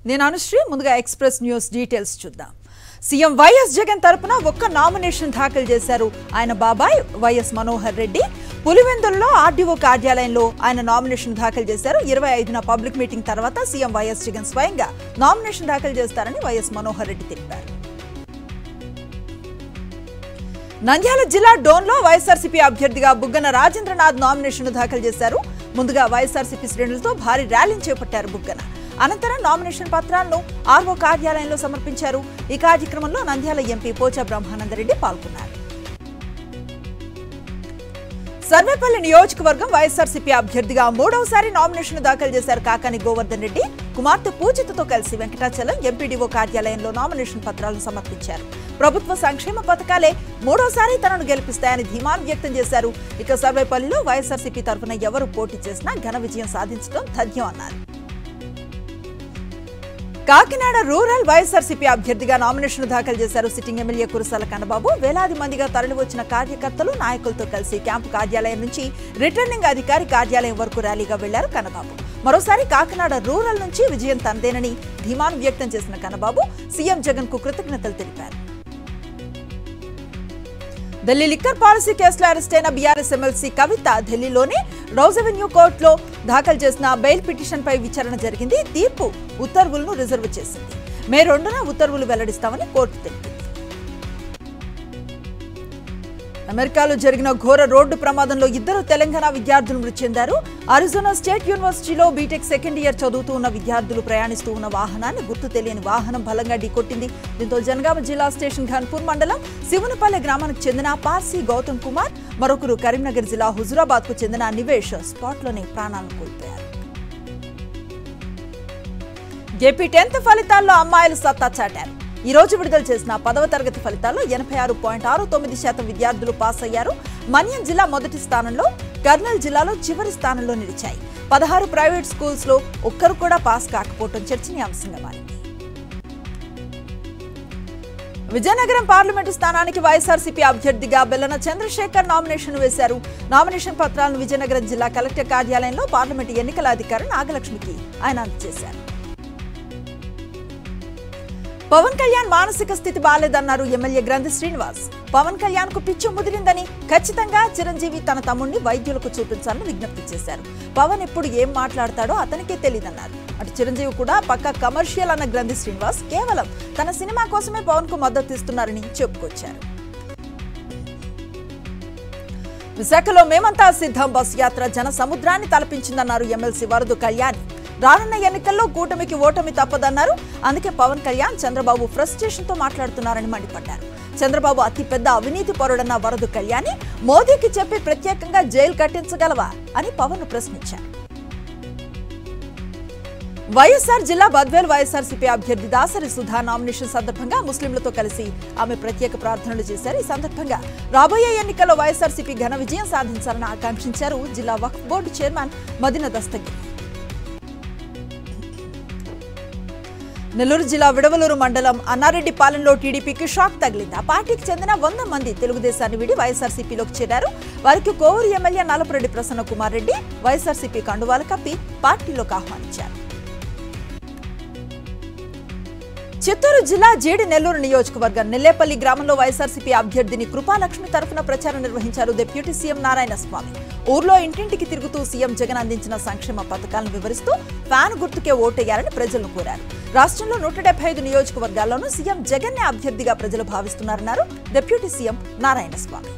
నేను అనుశ్రీ ముందుగా express news details చూద్దాం. సీఎం వైఎస్ జగన్ తరపున ఒక్క నామినేషన్ దాఖలు చేశారు ఆయన బాబాయ్ వైఎస్ మనోహర్ రెడ్డి. పులివెందులలో ఆర్డీఓ కార్యాలయంలో ఆయన నామినేషన్ దాఖలు చేశారు. 25న పబ్లిక్ మీటింగ్ తర్వాత సీఎం వైఎస్ జగన్ స్వయంగా నామినేషన్ దాఖలు చేస్తారని వైఎస్ మనోహర్ రెడ్డి తెలిపారు. నంద్యాల జిల్లా డోన్లో వైఎస్ఆర్సీపీ అభ్యర్థిగా బుగ్గన రాజేంద్రనాథ్ నామినేషన్ దాఖలు చేశారు. ముందుగా వైఎస్ఆర్సీపీ శ్రేణులతో భారీ ర్యాలీని చేపట్టారు బుగ్గన. అనంతరం నామినేషన్ పత్రాలను ఆర్ఓ కార్యాలయంలో సమర్పించారు. ఈ కార్యక్రమంలో నంద్యాల ఎంపీ పోచా బ్రహ్మానందరెడ్డి పాల్గొన్నారు. సర్వేపల్లి నియోజకవర్గం వైఎస్ఆర్సీపీ అభ్యర్థిగా మూడవసారి నామినేషన్ దాఖలు చేశారు కాకాని గోవర్ధన్ రెడ్డి. కుమార్తె పూజితతో కలిసి వెంకటాచలం ఎంపీడీఓ కార్యాలయంలో నామినేషన్ పత్రాలను సమర్పించారు. ప్రభుత్వ సంక్షేమ పథకాలే మూడోసారి తనను గెలిపిస్తాయని ధీమాను వ్యక్తం చేశారు. ఇక సర్వేపల్లిలో వైఎస్ఆర్సీపీ తరఫున ఎవరు పోటీ చేసినా ఘన విజయం సాధించడం తథ్యం అన్నారు. కాకినాడ రూరల్ వైఎస్ఆర్సీపీ అభ్యర్థిగా నామినేషన్ దాఖలు చేశారు సిట్టింగ్ ఎమ్మెల్యే కురసాల కన్నబాబు. వేలాది మందిగా తరలివచ్చిన కార్యకర్తలు నాయకులతో కలిసి క్యాంపు కార్యాలయం నుంచి రిటర్నింగ్ అధికారి కార్యాలయం వరకు ర్యాలీగా వెళ్లారు కన్నబాబు. మరోసారి కాకినాడ రూరల్ నుంచి విజయం తనదేనని ధీమాను వ్యక్తం చేసిన కన్నబాబు సీఎం జగన్ కు కృతజ్ఞతలు తెలిపారు. ఢిల్లీ లిక్కర్ పాలసీ కేసులో అరెస్ట్ అయిన బీఆర్ఎస్ ఎమ్మెల్సీ కవిత ఢిల్లీలోని రౌజ్ అవెన్యూ కోర్టులో దాఖలు చేసిన బెయిల్ పిటిషన్పై విచారణ జరిగింది. తీర్పు ఉత్తర్వులను రిజర్వ్ చేసింది. మే 2న ఉత్తర్వులు వెల్లడిస్తామని కోర్టు తెలిపింది. అమెరికాలో జరిగిన ఘోర రోడ్డు ప్రమాదంలో 2 తెలంగాణ విద్యార్థులు మృతి చెందారు. అరిజోనా స్టేట్ యూనివర్సిటీలో బీటెక్ సెకండ్ ఇయర్ చదువుతూ ఉన్న విద్యార్థులు ప్రయాణిస్తూ ఉన్న వాహనాన్ని గుర్తు తెలియని వాహనం బలంగా ఢీకొట్టింది. దీంతో జనగామ జిల్లా స్టేషన్ ఘన్పూర్ మండలం శివునపల్లె గ్రామానికి చెందిన పార్సీ గౌతమ్ కుమార్, మరొకరు కరీంనగర్ జిల్లా హుజురాబాద్ కు చెందిన నివేష్ స్పాట్లోనే ప్రాణాలను కోల్పోయారు. ఏపీ 10th ఫలితాల్లో అమ్మాయిలు సత్తా చాటారు. ఈ రోజు విడుదల చేసిన 10వ తరగతి ఫలితాల్లో 86.69% విద్యార్థులు పాస్ అయ్యారు. మన్యం జిల్లా మొదటి స్థానంలో, కర్నూలు జిల్లాలో చివరి స్థానంలో నిలిచాయి. 16 ప్రైవేట్ స్కూల్స్ లో ఒక్కరు కూడా పాస్ కాకపోవడం చర్చనీయాంశంగా మారింది. విజయనగరం పార్లమెంటు స్థానానికి వైఎస్ఆర్సీపీ అభ్యర్థిగా బెల్లన చంద్రశేఖర్ నామినేషన్ వేశారు. నామినేషన్ పత్రాలను విజయనగరం జిల్లా కలెక్టర్ కార్యాలయంలో పార్లమెంటు ఎన్నికల అధికారి నాగలక్ష్మికి ఆయన అందజేశారు. పవన్ కళ్యాణ్ మానసిక స్థితి బాలేదన్నారు ఎమ్మెల్యే గ్రంథి శ్రీనివాస్. పవన్ కళ్యాణ్ కు పిచ్చి ముదిరిందని, ఖచ్చితంగా చిరంజీవి తన తమ్ముడిని వైద్యులకు చూపించాలని విజ్ఞప్తి చేశారు. పవన్ ఎప్పుడు ఏం మాట్లాడతాడో అతనికే తెలియదన్నారు. అటు చిరంజీవి కూడా పక్కా కమర్షియల్ అన్న గ్రంథి శ్రీనివాస్ కేవలం తన సినిమా కోసమే పవన్ కు మద్దతు ఇస్తున్నారని చెప్పుకొచ్చారు. విశాఖలో మేమంతా సిద్ధం బస్ యాత్ర జన సముద్రాన్ని తలపించిందన్నారు ఎమ్మెల్సీ వరదు కళ్యాణ్. రానున్న ఎన్నికల్లో కూటమికి ఓటమి తప్పదన్నారు. అందుకే పవన్ కళ్యాణ్ చంద్రబాబు ఫ్రస్ట్రేషన్ తో మాట్లాడుతున్నారని మండిపడ్డారు. చంద్రబాబు అతిపెద్ద అవినీతి పరుడన్న వరదు కళ్యాణ్ మోదీకి చెప్పి ప్రత్యేకంగా జైలు కట్టించగలవా అని పవన్ ను ప్రశ్నించారు. వైఎస్ఆర్ జిల్లా బద్వేల్ వైఎస్ఆర్సీపీ అభ్యర్థి దాసరి సుధా నామినేషన్ సందర్భంగా ముస్లింలతో కలిసి ఆమె ప్రత్యేక ప్రార్థనలు చేశారు. ఈ సందర్భంగా రాబోయే ఎన్నికల్లో వైఎస్ఆర్సీపీ ఘన విజయం సాధించాలని ఆకాంక్షించారు జిల్లా వక్ఫ్ బోర్డు చైర్మన్ మదీనా దస్తగిరి. నెల్లూరు జిల్లా విడవలూరు మండలం అన్నారెడ్డిపాలెంలో టీడీపీకి షాక్ తగిలింది. ఆ పార్టీకి చెందిన 100 మంది తెలుగుదేశాన్ని వీడి వైఎస్ఆర్సీపీలోకి చేరారు. వారికి కోవూరు ఎమ్మెల్యే నలపరెడ్డి ప్రసన్న కుమార్ రెడ్డి వైఎస్ఆర్సీపీ కండువాలు కప్పి పార్టీలోకి ఆహ్వానించారు. చిత్తూరు జిల్లా జీడి నెల్లూరు నియోజకవర్గం నెల్లేపల్లి గ్రామంలో వైఎస్ఆర్సీపీ అభ్యర్థిని కృపాలక్ష్మి తరఫున ప్రచారం నిర్వహించారు డిప్యూటీ సీఎం నారాయణస్వామి. ఊర్లో ఇంటింటికి తిరుగుతూ సీఎం జగన్ అందించిన సంక్షేమ పథకాలను వివరిస్తూ ఫ్యాన్ గుర్తుకే ఓటేయాలని ప్రజలను కోరారు. రాష్ట్రంలో 175 నియోజకవర్గాల్లోనూ సీఎం జగన్నే అభ్యర్థిగా ప్రజలు భావిస్తున్నారన్నారు డిప్యూటీ సీఎం నారాయణస్వామి.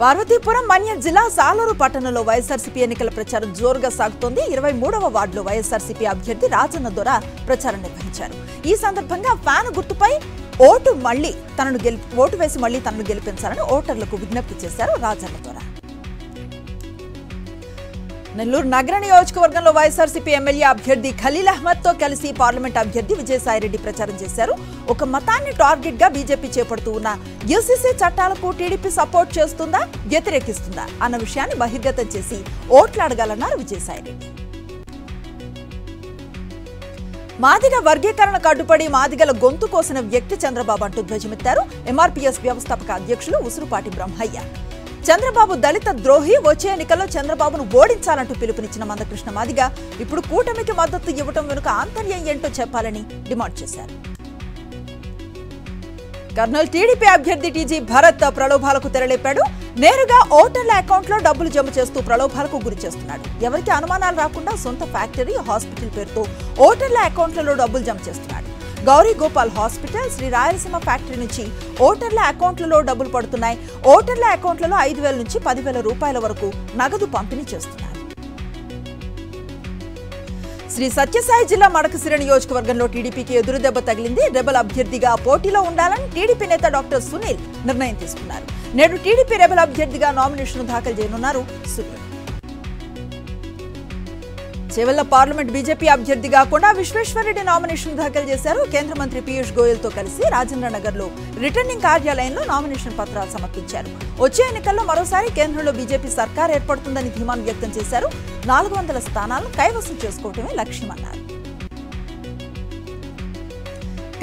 పార్వతీపురం మన్యం జిల్లా సాలూరు పట్టణంలో వైఎస్ఆర్సీపీ ఎన్నికల ప్రచారం జోరుగా సాగుతోంది. 23వ వార్డులో వైఎస్ఆర్సీపీ అభ్యర్థి రాజన్న దొర ప్రచారం నిర్వహించారు. ఈ సందర్భంగా ఫ్యాన్ గుర్తుపై ఓటు వేసి మళ్లీ తనను గెలిపించాలని ఓటర్లకు విజ్ఞప్తి చేశారు రాజన్న దొర. నెల్లూరు నగర నియోజకవర్గంలో వైఎస్ఆర్సీపీ ఎమ్మెల్యే అభ్యర్థి ఖలీల్ అహ్మద్ తో కలిసి పార్లమెంట్ అభ్యర్థి విజయసాయిరెడ్డి ప్రచారం చేశారు. ఒక మతాన్ని టార్గెట్ గా బీజేపీ చేపడుతూ ఉన్న యూసీసీ చట్టాలకు టీడీపీ సపోర్ట్ చేస్తుందా, వ్యతిరేకిస్తుందా అన్న విషయాన్ని బహిర్గతం చేసి ఓట్లాడగలన్నారు విజయసాయిరెడ్డి. మాదిగ వర్గీకరణకు అడ్డుపడి మాదిగల గొంతు కోసిన వ్యక్తి చంద్రబాబు అంటూ ధ్వజమెత్తారు ఎంఆర్పీఎస్ వ్యవస్థాపక అధ్యక్షులు ఉసురుపాటి బ్రహ్మయ్య. చంద్రబాబు దళిత ద్రోహి, వచ్చే ఎన్నికల్లో చంద్రబాబును ఓడించాలంటూ పిలుపునిచ్చిన మందకృష్ణ మాదిగ ఇప్పుడు కూటమికి మద్దతు ఇవ్వడం వెనుక ఆంతర్యం ఏంటో చెప్పాలని డిమాండ్ చేశారు. కర్నూలు టీడీపీ అభ్యర్థి టీజీ భరత్ ప్రలోభాలకు తెరలేపాడు. నేరుగా ఓటర్ల అకౌంట్లో డబ్బులు జమ చేస్తూ ప్రలోభాలకు గురి చేస్తున్నాడు. ఎవరికి అనుమానాలు రాకుండా సొంత ఫ్యాక్టరీ, హాస్పిటల్ పేరుతో ఓటర్ల అకౌంట్లలో డబ్బులు జమ చేస్తున్నాడు. గౌరీ గోపాల్ హాస్పిటల్, శ్రీ రాయలసీమ ఫ్యాక్టరీ నుంచి ఓటర్ల అకౌంట్లలో డబ్బులు పడుతున్నాయి. ఓటర్ల అకౌంట్లలో 5,000 నుంచి 10,000 రూపాయల వరకు నగదు పంపిణీ చేస్తున్నారు. శ్రీ సత్యసాయి జిల్లా మడకశిర నియోజకవర్గంలో టీడీపీకి ఎదురుదెబ్బ తగిలింది. రెబల్ అభ్యర్థిగా పోటీలో ఉండాలని టీడీపీ నేత డాక్టర్ సునీల్ నిర్ణయం తీసుకున్నారు. నేడు టీడీపీ రెబల్ అభ్యర్థిగా నామినేషన్ దాఖలు చేయనున్నారు సునీల్. చేవెళ్ల పార్లమెంట్ బీజేపీ అభ్యర్థిగా కొండా విశ్వేశ్వరరెడ్డి నామినేషన్ దాఖలు చేశారు. కేంద్ర మంత్రి పీయూష్ గోయల్ తో కలిసి రాజేంద్రనగర్ లో రిటర్నింగ్ కార్యాలయంలో నామినేషన్ పత్రాలు సమర్పించారు. వచ్చే ఎన్నికల్లో మరోసారి కేంద్రంలో బీజేపీ సర్కార్ ఏర్పడుతుందని ధీమాను వ్యక్తం చేశారు. 400 స్థానాలను కైవసం చేసుకోవటమే లక్ష్యమన్నారు.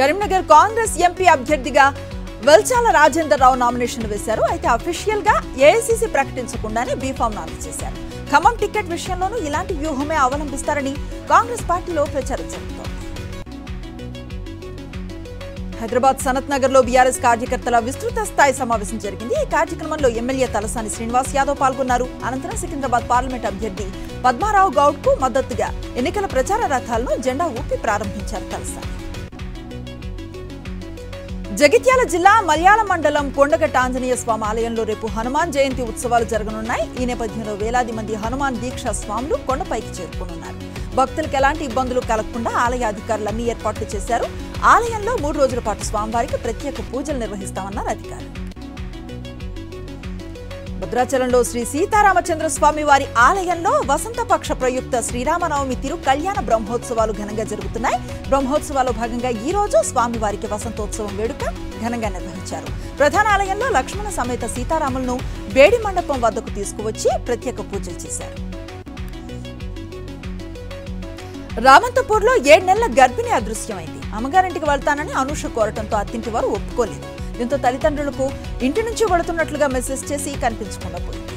కరీంనగర్ కాంగ్రెస్ ఎంపీ అభ్యర్థిగా వెల్చాల రాజేందర్ రావు నామినేషన్ వేశారు. అయితే అఫీషియల్ గా ఏఐసీసీ ప్రకటించకుండానే బీఫామ్ అందజేశారు. ఖమ్మం టికెట్ విషయంలోనూ ఇలాంటి వ్యూహమే అవలంబిస్తారని కాంగ్రెస్ పార్టీలో ప్రచారం జరుగుతోంది. హైదరాబాద్ సనత్ నగర్ లో బీఆర్ఎస్ కార్యకర్తల విస్తృత స్థాయి సమావేశం జరిగింది. ఈ కార్యక్రమంలో ఎమ్మెల్యే తలసాని శ్రీనివాస్ యాదవ్ పాల్గొన్నారు. అనంతరం సికింద్రాబాద్ పార్లమెంట్ అభ్యర్థి పద్మారావు గౌడ్ కు మద్దతుగా ఎన్నికల ప్రచార రథాలను జెండా ఊపి ప్రారంభించారు తలసాని. జగిత్యాల జిల్లా మల్యాల మండలం కొండగట్ట ఆంజనేయ స్వామి ఆలయంలో రేపు హనుమాన్ జయంతి ఉత్సవాలు జరగనున్నాయి. ఈ నేపథ్యంలో వేలాది మంది హనుమాన్ దీక్షా స్వాములు కొండపైకి చేరుకోనున్నారు. భక్తులకు ఎలాంటి ఇబ్బందులు కలగకుండా ఆలయ అధికారులు అన్ని ఏర్పాట్లు చేశారు. ఆలయంలో 3 రోజుల పాటు స్వామివారికి ప్రత్యేక పూజలు నిర్వహిస్తామన్నారు అధికారులు. భద్రాచలంలో శ్రీ సీతారామచంద్ర స్వామి వారి ఆలయంలో వసంతపక్ష ప్రయుక్త శ్రీరామనవమి తిరు కళ్యాణ బ్రహ్మోత్సవాలు ఘనంగా జరుగుతున్నాయి. బ్రహ్మోత్సవాల్లో భాగంగా ఈ రోజు స్వామివారికి వసంతోత్సవం వేడుక ఘనంగా నిర్వహించారు. ప్రధాన ఆలయంలో లక్ష్మణ సమేత సీతారాములను వేడి మండపం వద్దకు తీసుకువచ్చి ప్రత్యేక పూజలు చేశారు. రామంతపూర్ లో 7 నెలల గర్భిణి అదృశ్యమైంది. అమ్మగారింటికి వెళ్తానని అనూష కోరటంతో అత్తింటి వారు ఒప్పుకోలేదు. దీంతో తల్లిదండ్రులకు ఇంటి నుంచి వెళుతున్నట్లుగా మెసేజ్ చేసి కనిపించకుండా పోయింది.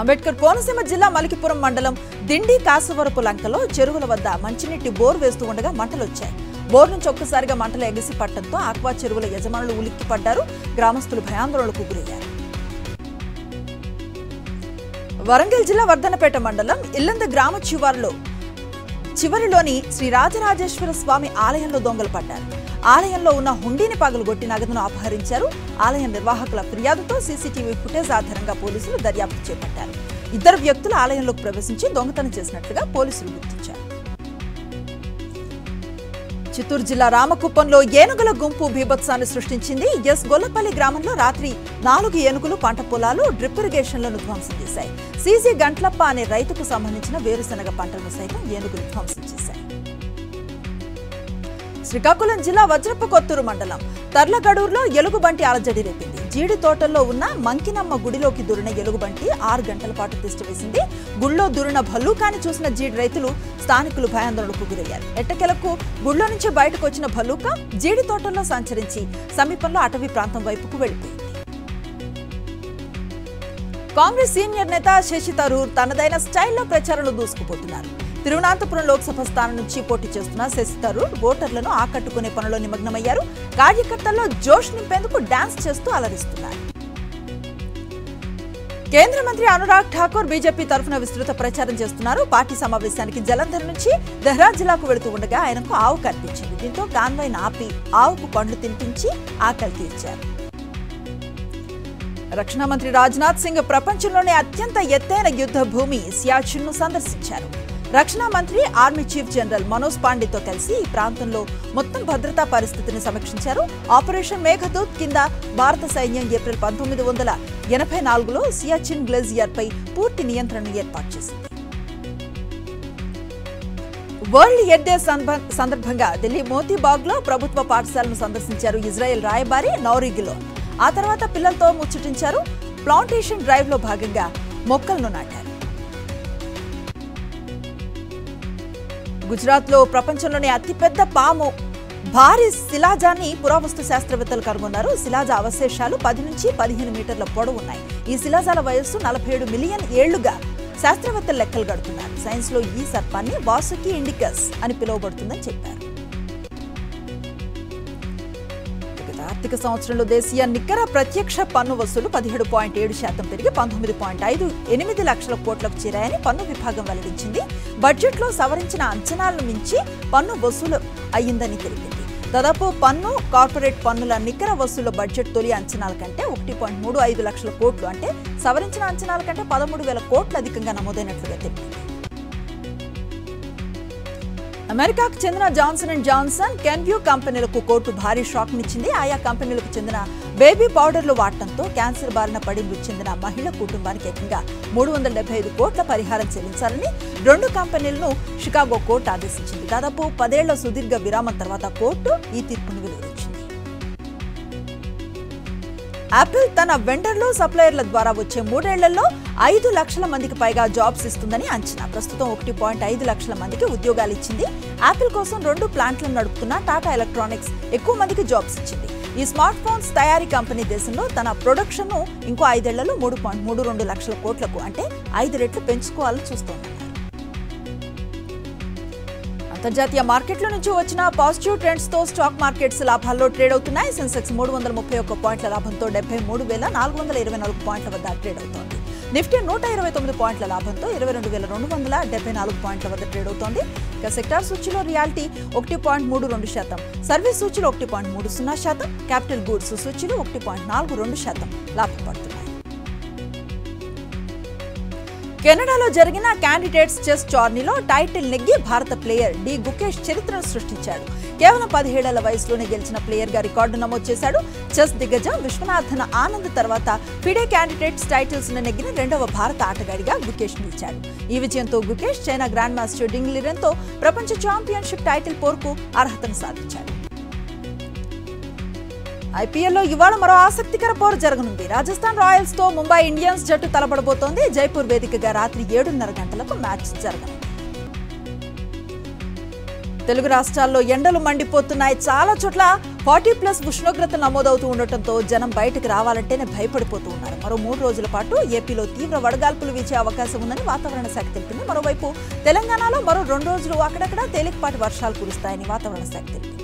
అంబేద్కర్ కోనసీమ జిల్లా మలికిపురం మండలం దిండి కాసువరపు లంకలో చెరువుల వద్ద మంచినీటి బోర్ వేస్తూ ఉండగా మంటలొచ్చాయి. బోర్ నుంచి ఒక్కసారిగా మంటలు ఎగిసి పట్టడంతో ఆక్వా చెరువుల యజమానులు ఉలిక్కిపడ్డారు. గ్రామస్తులు భయాందోళనకు గురయ్యారు. వరంగల్ జిల్లా వర్ధనపేట మండలం ఇల్లంద గ్రామ చివరిలోని శ్రీ రాజరాజేశ్వర స్వామి ఆలయంలో దొంగలు పడ్డారు. ఆలయంలో ఉన్న హుండీని పగలగొట్టి నగదును అపహరించారు. ఆలయ నిర్వాహకుల ఫిర్యాదుతో సీసీటీవీ ఫుటేజ్ ఆధారంగా పోలీసులు దర్యాప్తు చేపట్టారు. 2 వ్యక్తులు ఆలయంలోకి ప్రవేశించి దొంగతనం చేసినట్లుగా పోలీసులు గుర్తించారు. చిత్తూరు జిల్లా రామకుప్పంలో ఏనుగుల గుంపు బీభత్సాన్ని సృష్టించింది. ఎస్ గొల్లపల్లి గ్రామంలో రాత్రి 4 ఏనుగులు పంట పొలాలు, డ్రిప్ ఇరిగేషన్లను ధ్వంసం చేశాయి. సీజీ గంట్లప్ప అనే రైతుకు సంబంధించిన వేరుశనగ పంటలను సైతం ఏనుగులు ధ్వంసం చేశాయి. శ్రీకాకుళం జిల్లా వజ్రప్పకొత్తూరు మండలం తర్లగడూరులో ఎలుగుబంటి అలజడి రేపింది. జీడి తోటల్లో ఉన్న మంకినమ్మ గుడిలోకి దూరిన ఎలుగుబంటి 6 గంటల పాటు తిష్టవేసింది. గుళ్ళో దూరిన భల్లూకాన్ని చూసిన జీడి రైతులు, స్థానికులు భయాందోళనకు గురయ్యారు. ఎట్టకెలకు గుళ్ళో నుంచి బయటకు వచ్చిన భల్లూక జీడి తోటల్లో సంచరించి సమీపంలో అటవీ ప్రాంతం వైపుకు వెళ్లిపోయింది. కాంగ్రెస్ సీనియర్ నేత శశి థరూర్ తనదైన స్టైల్లో ప్రచారంలో దూసుకుపోతున్నారు. తిరువనంతపురం లోక్సభ స్థానం నుంచి పోటీ చేస్తున్న శశి థరూర్ ఓటర్లను ఆకట్టుకునే పనిలో నిమగ్నమయ్యారు. కార్యకర్తల్లో జోష్ నింపేందుకు డాన్స్ చేస్తూ అలరిస్తున్నారు. కేంద్ర మంత్రి అనురాగ్ ఠాకూర్ బీజేపీ తరఫున విస్తృత ప్రచారం చేస్తున్నారు. పార్టీ సమావేశానికి జలంధర్ నుంచి దెహ్రాద్ జిల్లాకు వెళుతూ ఉండగా ఆయనకు ఆవు కనిపించింది. దీంతో కాన్వాయ్ను ఆపి ఆవుకు పండ్లు తినిపించి ఆకలి తీర్చారు. రక్షణ మంత్రి రాజ్నాథ్ సింగ్ ప్రపంచంలోనే అత్యంత ఎత్తైన యుద్ధ భూమి సియాచిన్ను సందర్శించారు. రక్షణ మంత్రి ఆర్మీ చీఫ్ జనరల్ మనోజ్ పాండేతో కలిసి ఈ ప్రాంతంలో మొత్తం భద్రతా పరిస్థితిని సమీక్షించారు. ఆపరేషన్ మేఘదూత్ కింద భారత సైన్యం ఏప్రిల్ 1984లో సియాచిన్ గ్లేజియర్ పై పూర్తి నియంత్రణను ఏర్పాటు చేసింది. వరల్డ్ ఎయిడ్ డే సందర్భంగా ఢిల్లీ మోతీబాగ్ లో ప్రభుత్వ పాఠశాలను సందర్శించారు ఇజ్రాయెల్ రాయబారి నౌరీ గిలోన్. ఆ తర్వాత పిల్లలతో ముచ్చటించారు. ప్లాంటేషన్ డ్రైవ్ లో భాగంగా మొక్కలను నాటారు. గుజరాత్ లో ప్రపంచంలోనే అతిపెద్ద పాము భారీ శిలాజాన్ని పురావస్తు శాస్త్రవేత్తలు కనుగొన్నారు. శిలాజ అవశేషాలు 10 నుంచి 15 మీటర్ల పొడవు ఉన్నాయి. ఈ శిలాజాల వయస్సు 47 మిలియన్ ఏళ్లుగా శాస్త్రవేత్తలు లెక్కలు గడుతున్నారు. సైన్స్ లో ఈ సర్పాన్ని వాసుకి ఇండికస్ అని పిలువబడుతుందని చెప్పారు. ఆర్థిక సంవత్సరంలో దేశీయ నికర ప్రత్యక్ష పన్ను వసూలు 17.7% పెరిగి 19.58 లక్షల కోట్లకు చేరాయని పన్ను విభాగం వెల్లడించింది. బడ్జెట్లో సవరించిన అంచనాలను మించి పన్ను వసూలు అయ్యిందని తెలిపింది. దాదాపు పన్ను, కార్పొరేట్ పన్నుల నికర వసూలు బడ్జెట్ తొలి అంచనాల కంటే 1.35 లక్షల కోట్లు అంటే సవరించిన అంచనాల కంటే 13,000 కోట్లు అధికంగా నమోదైనట్లుగా తెలిపింది. అమెరికాకు చెందిన జాన్సన్ అండ్ జాన్సన్, కెన్వ్యూ కంపెనీలకు కోర్టు భారీ షాక్ నిచ్చింది. ఆయా కంపెనీలకు చెందిన బేబీ పౌడర్లు వాడటంతో క్యాన్సర్ బారిన పడి మృతి చెందిన మహిళ కుటుంబానికి ఏకంగా 375 కోట్ల పరిహారం చెల్లించాలని 2 కంపెనీలను షికాగో కోర్టు ఆదేశించింది. దాదాపు 10 ఏళ్ల సుదీర్ఘ విరామం తర్వాత కోర్టు ఈ తీర్పును వెలువరించింది. యాపిల్ తన వెండర్లు, సప్లయర్ల ద్వారా వచ్చే 3 ఏళ్లలో 5 లక్షల మందికి పైగా జాబ్స్ ఇస్తుందని అంచనా. ప్రస్తుతం 1.5 లక్షల మందికి ఉద్యోగాలు ఇచ్చింది. యాపిల్ కోసం 2 ప్లాంట్లను నడుపుతున్న టాటా ఎలక్ట్రానిక్స్ ఎక్కువ మందికి జాబ్స్ ఇచ్చింది. ఈ స్మార్ట్ ఫోన్స్ తయారీ కంపెనీ దేశంలో తన ప్రొడక్షన్ ను ఇంకో 5 ఏళ్లలో 3.32 లక్షల కోట్లకు అంటే 5 రెట్లు పెంచుకోవాలని చూస్తోంది. అంతర్జాతీయ మార్కెట్ల నుంచి వచ్చిన పాజిటివ్ ట్రెండ్స్ తో స్టాక్ మార్కెట్స్ లాభాల్లో ట్రేడ్ అవుతున్నాయి. సెన్సెక్స్ 331 పాయింట్ల లాభంతో 73,424 పాయింట్ల వద్ద ట్రేడ్ అవుతోంది. నిఫ్టీ 129 పాయింట్ల లాభంతో 22,274 పాయింట్ల వద్ద ట్రేడ్ అవుతోంది. ఇక సెక్టార్ సూచీలో రియాలిటీ 1.32%, సర్వీస్ సూచీలో 1.30%, క్యాపిటల్ గూడ్స్ సూచీలో 1.42% లాభం పడుతున్నాయి. కెనడాలో జరిగిన క్యాండిడేట్స్ చెస్ టోర్నీలో టైటిల్ నెగ్గి భారత ప్లేయర్ డి గుకేష్ చరిత్రను సృష్టించాడు. కేవలం 17 ఏళ్ల వయసులోనే గెలిచిన ప్లేయర్ గా రికార్డు నమోదు చేశాడు. చెస్ దిగ్గజం విశ్వనాథన్ ఆనంద్ తర్వాత ఫిడే క్యాండిడేట్స్ టైటిల్స్ ను నెగ్గిన 2వ భారత ఆటగాడిగా గుకేష్ నిలిచాడు. ఈ విజయంతో గుకేష్ చైనా గ్రాండ్ మాస్టర్ డింగ్ లిరెన్తో ప్రపంచ ఛాంపియన్షిప్ టైటిల్ పోరుకు అర్హతను సాధించాడు. ఐపీఎల్లో ఇవాళ మరో ఆసక్తికర పోరు జరగనుంది. రాజస్థాన్ రాయల్స్ తో ముంబై ఇండియన్స్ జట్టు తలపడబోతోంది. జైపూర్ వేదికగా రాత్రి 7:30 గంటలకు మ్యాచ్ జరగనుంది. తెలుగు రాష్ట్రాల్లో ఎండలు మండిపోతున్నాయి. చాలా చోట్ల 40+ ఉష్ణోగ్రతలు నమోదవుతూ ఉండటంతో జనం బయటకు రావాలంటేనే భయపడిపోతూ ఉన్నారు. మరో 3 రోజుల పాటు ఏపీలో తీవ్ర వడగాల్పులు వీచే అవకాశం ఉందని వాతావరణ శాఖ తెలిపింది. మరోవైపు తెలంగాణలో మరో 2 రోజులు అక్కడక్కడ తేలికపాటి వర్షాలు కురుస్తాయని వాతావరణ శాఖ తెలిపింది.